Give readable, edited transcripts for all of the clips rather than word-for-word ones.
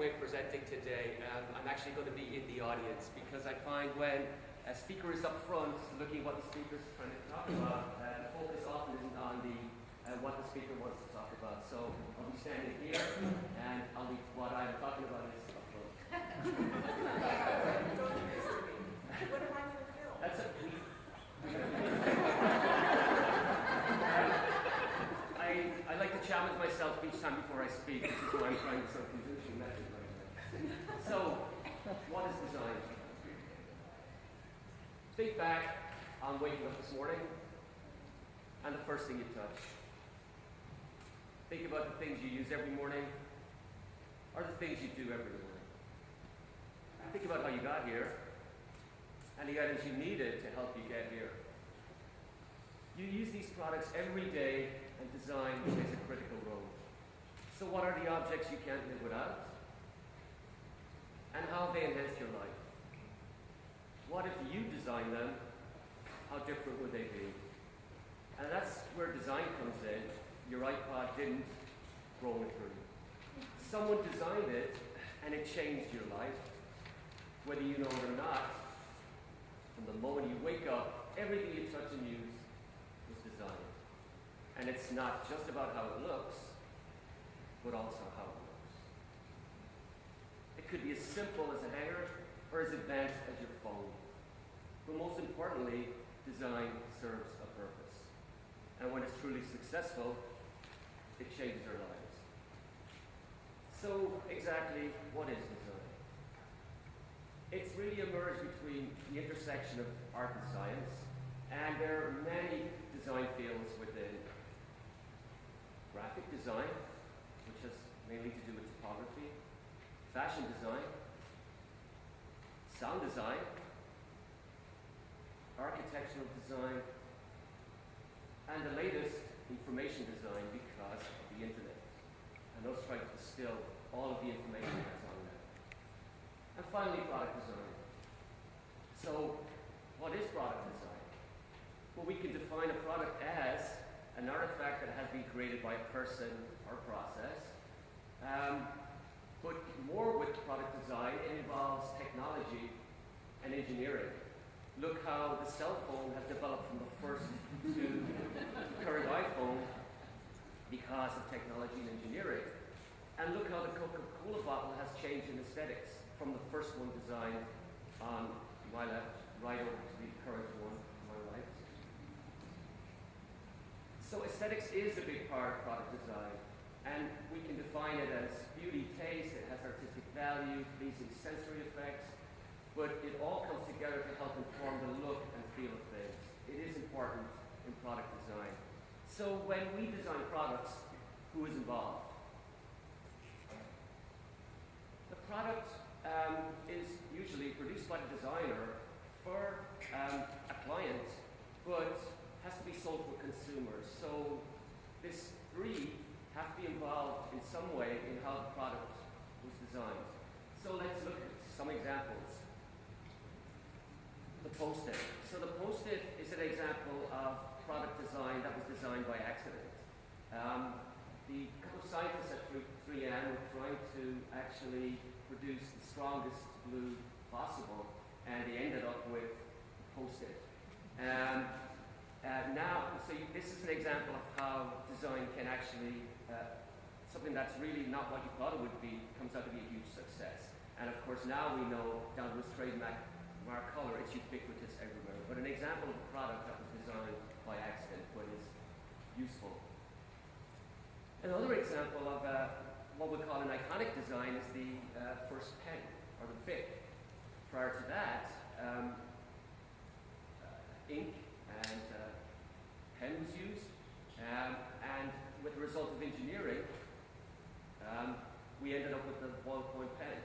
way of presenting today. I'm actually going to be in the audience because I find when a speaker is up front looking at what the speaker is trying to talk about, the focus often isn't on what the speaker wants to talk about. So I'll be standing here and what I'm talking about is up front. What am I going to film? That's it. I like to challenge myself each time before I speak, which is why I'm trying some convincing method right now. So, what is design? Think back on waking up this morning and the first thing you touch. Think about the things you use every morning or the things you do every morning. Think about how you got here and the items you needed to help you get here. You use these products every day, and design plays a critical role. So what are the objects you can't live without? And how have they enhanced your life? What if you designed them? How different would they be? And that's where design comes in. Your iPod didn't grow with you. Someone designed it, and it changed your life. Whether you know it or not, from the moment you wake up, everything you touch and use was designed. And it's not just about how it looks, but also how it works. It could be as simple as a hanger or as advanced as your phone. But most importantly, design serves a purpose. And when it's truly successful, it changes our lives. So exactly what is design? It's really emerged between the intersection of art and science, and there are many design fields within. Graphic design, which has mainly to do with typography, fashion design, sound design, architectural design, and the latest, information design, because of the internet. And those try to distill all of the information that's on there. And finally, product design. So, what is product design? Well, we can define a product as an artifact that has been created by a person or process. But more with product design, it involves technology and engineering. Look how the cell phone has developed from the first to the current iPhone because of technology and engineering. And look how the Coca-Cola bottle has changed in aesthetics from the first one designed on my left, right over to the current one on my right. So aesthetics is a big part of product design, and we can define it as beauty, taste, it has artistic value, pleasing sensory effects, but it all comes together to help inform the look and feel of things. It is important in product design. So when we design products, who is involved? The product is usually produced by the designer for a client, but has to be sold to a consumer. So this three have to be involved in some way in how the product was designed. So let's look at some examples. The Post-it. So the Post-it is an example of product design that was designed by accident. The couple of scientists at 3M were trying to actually produce the strongest glue possible, and they ended up with Post-it. This is an example of how design can actually, something that's really not what you thought it would be, comes out to be a huge success. And of course now we know down to its trademark color, it's ubiquitous everywhere. But an example of a product that was designed by accident but is useful. Another example of what we call an iconic design is the first pen, or the Bic. Prior to that, ink and pen was used, and with the result of engineering, we ended up with the ballpoint pen.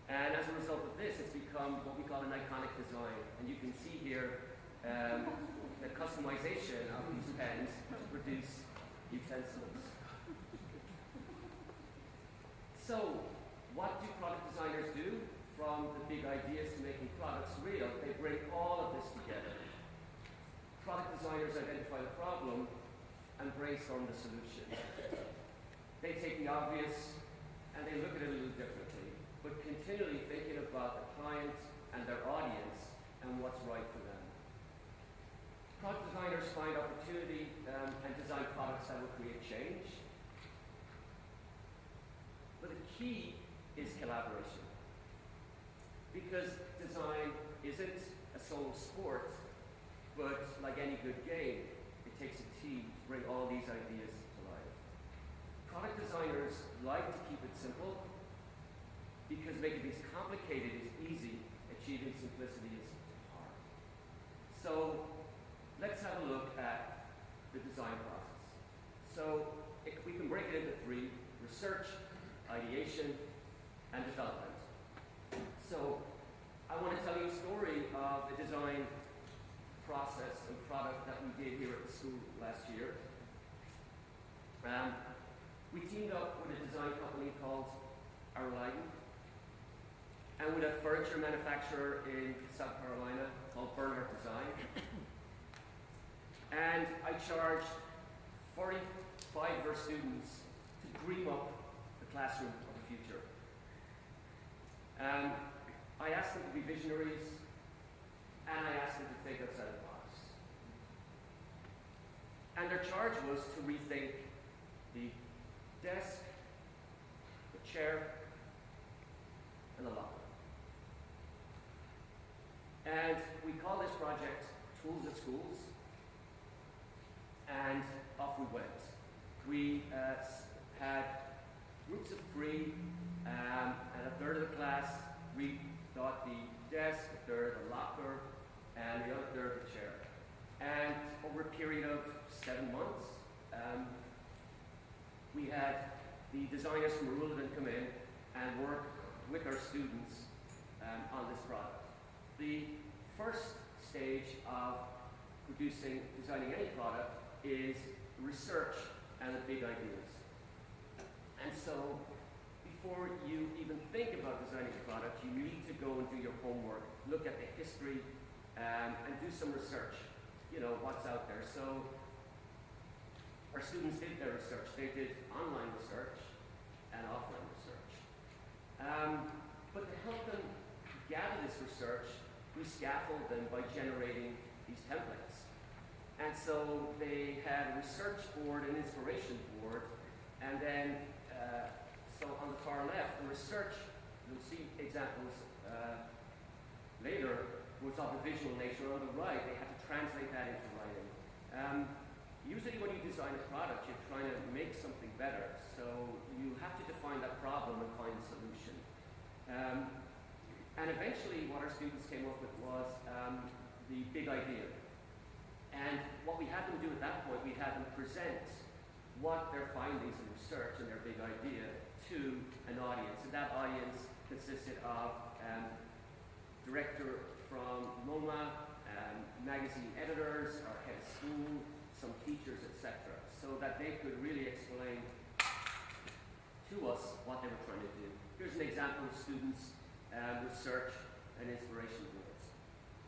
And as a result of this, it's become what we call an iconic design. And you can see here the customization of these pens to produce utensils. So, what do product designers do? From the big ideas to making products real, they bring all of this together. Product designers identify the problem and brainstorm the solution. They take the obvious and they look at it a little differently. key is collaboration. Because design isn't a solo sport, but like any good game, it takes a team to bring all these ideas to life. Product designers like to keep it simple because making things complicated is easy, achieving simplicity is hard. So let's have a look at the design process. So we can break it into three: research, ideation, and development. So I want to tell you a story of the design process and product that we did here at the school last year. We teamed up with a design company called Arliden and with a furniture manufacturer in South Carolina called Bernhardt Design. And I charged 45 of our students to dream up the classroom of the future. I asked them to be visionaries, and I asked them to think outside the box. And their charge was to rethink the desk, the chair, and the locker. And we call this project Tools at Schools, and off we went. We had groups of three, and a third of the class rethought the desk, a third the locker, and the other third the chair. And over a period of 7 months, we had the designers from Arliden come in and work with our students on this product. The first stage of designing any product is research and the big ideas. And so before you even think about designing a product, you need to go and do your homework, look at the history, and do some research. You know, what's out there. So our students did their research. They did online research and offline research. But to help them gather this research, we scaffold them by generating these templates. And so they had a research board, an inspiration board, and then so on the far left, the research, you'll see examples later, was of a visual nature. On the right, they had to translate that into writing. Usually when you design a product, you're trying to make something better. So you have to define that problem and find a solution. And eventually what our students came up with was the big idea. And what we had them do at that point, we had them present what their findings in research and their big idea to an audience. And that audience consisted of director from MoMA, magazine editors, our head of school, some teachers, etc., so that they could really explain to us what they were trying to do. Here's an example of students' research and inspiration boards,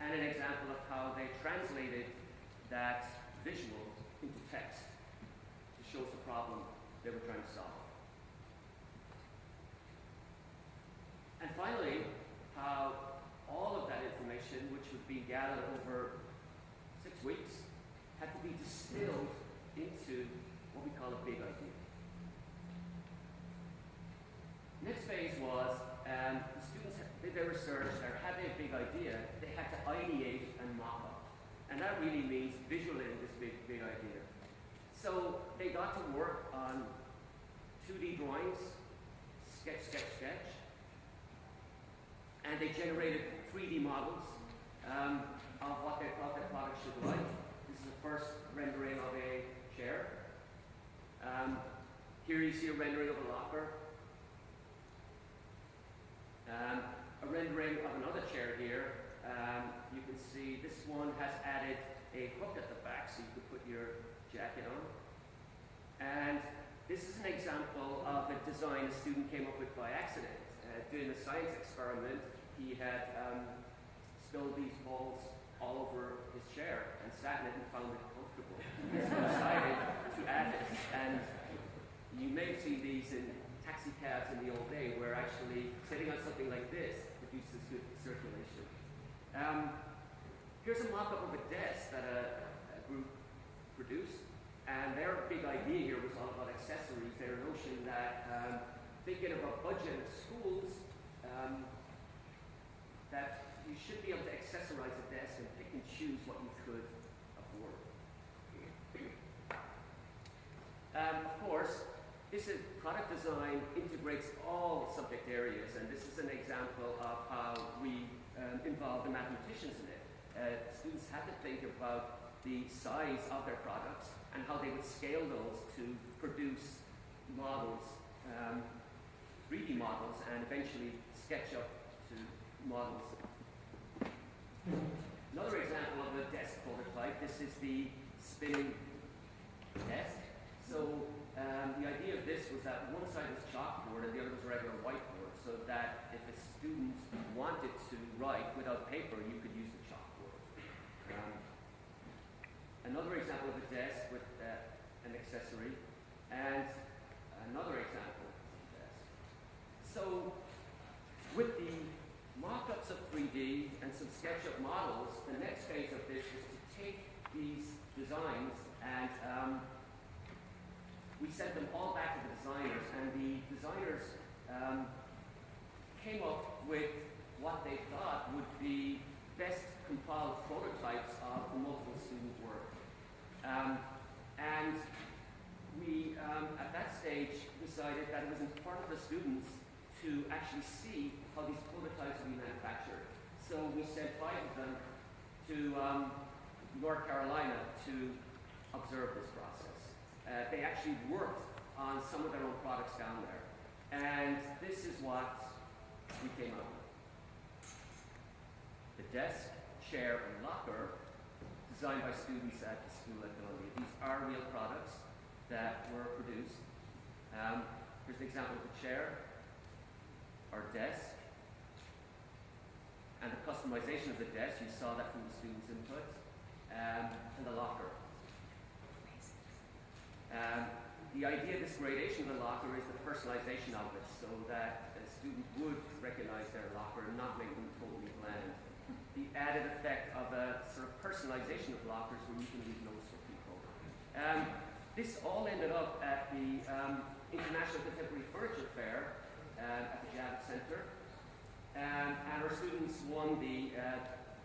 and an example of how they translated that visual into text to show us the problem they were trying to solve. And finally, how all of that information, which would be gathered over 6 weeks, had to be distilled into what we call a big idea. Next phase was the students did their research, or had their big idea, they had to ideate and mock up. And that really means visualizing this big idea. So they got to work on 2D drawings, sketch, and they generated 3D models of what they thought their product should look like. This is the first rendering of a chair. Here you see a rendering of a locker. A rendering of another chair here. You can see this one has added a hook at the back so you could put your jacket on. And this is an example of a design a student came up with by accident. Doing a science experiment, he had spilled these balls all over his chair and sat in it and found it comfortable. So he decided to add it. And you may have seen these in taxi cabs in the old day, where actually sitting on something like this produces good circulation. Here's a mock-up of a desk that a group produced, and their big idea here was all about accessories. Their notion that thinking about budget at schools, that you should be able to accessorize a desk and pick and choose what you could afford. Of course, this is product design integrates all subject areas, and this is an example of how we involve the mathematicians in it. Students had to think about the size of their products and how they would scale those to produce models, 3D models, and eventually sketch up to models. Another example of a desk prototype, this is the spinning desk. So the idea of this was that one side was chalkboard and the other was a regular whiteboard, so that if a student wanted to write without paper, you could use the chalkboard. Another example of a desk with an accessory, and another example of a desk. So with the mock-ups of 3D and some SketchUp models, the next phase of this is to take these designs and we sent them all back to the designers, and the designers came up with what they thought would be best compiled prototypes of the multiple student work. And we, at that stage, decided that it was important for students to actually see how these prototypes would be manufactured. So we sent 5 of them to North Carolina to observe this process. They actually worked on some of their own products down there. And this is what we came up with. The desk, chair, and locker, designed by students at the school at Columbia. These are real products that were produced. Here's an example of the chair, our desk, and the customization of the desk. You saw that from the students' input, and the locker. The idea of this gradation of the locker is the personalization of it, so that a student would recognize their locker and not make them totally bland. The added effect of a sort of personalization of lockers where you can leave notes for people. This all ended up at the International Contemporary Furniture Fair at the Javits Center, and our students won the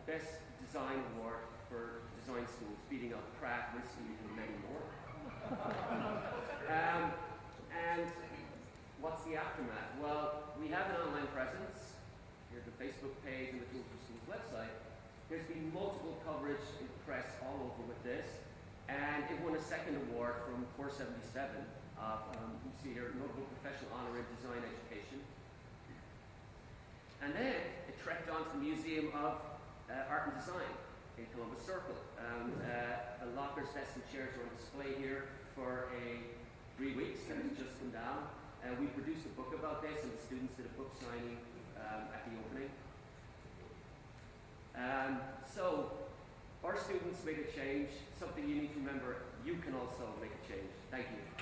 Best Design Award for design schools, beating out Pratt, Whiskey, and many more. And what's the aftermath? Well, we have an online presence. Here's the Facebook page and the Tools for Schools website. There's been multiple coverage in the press all over with this, and it won a second award from 477 of, you see here, Notable Professional Honor in Design Education. And then it trekked on to the Museum of Art and Design in Columbus Circle. And the lockers, desks, and chairs are on display here for 3 weeks that has just come down. We produced a book about this, and the students did a book signing at the opening. So our students made a change. Something you need to remember, you can also make a change. Thank you.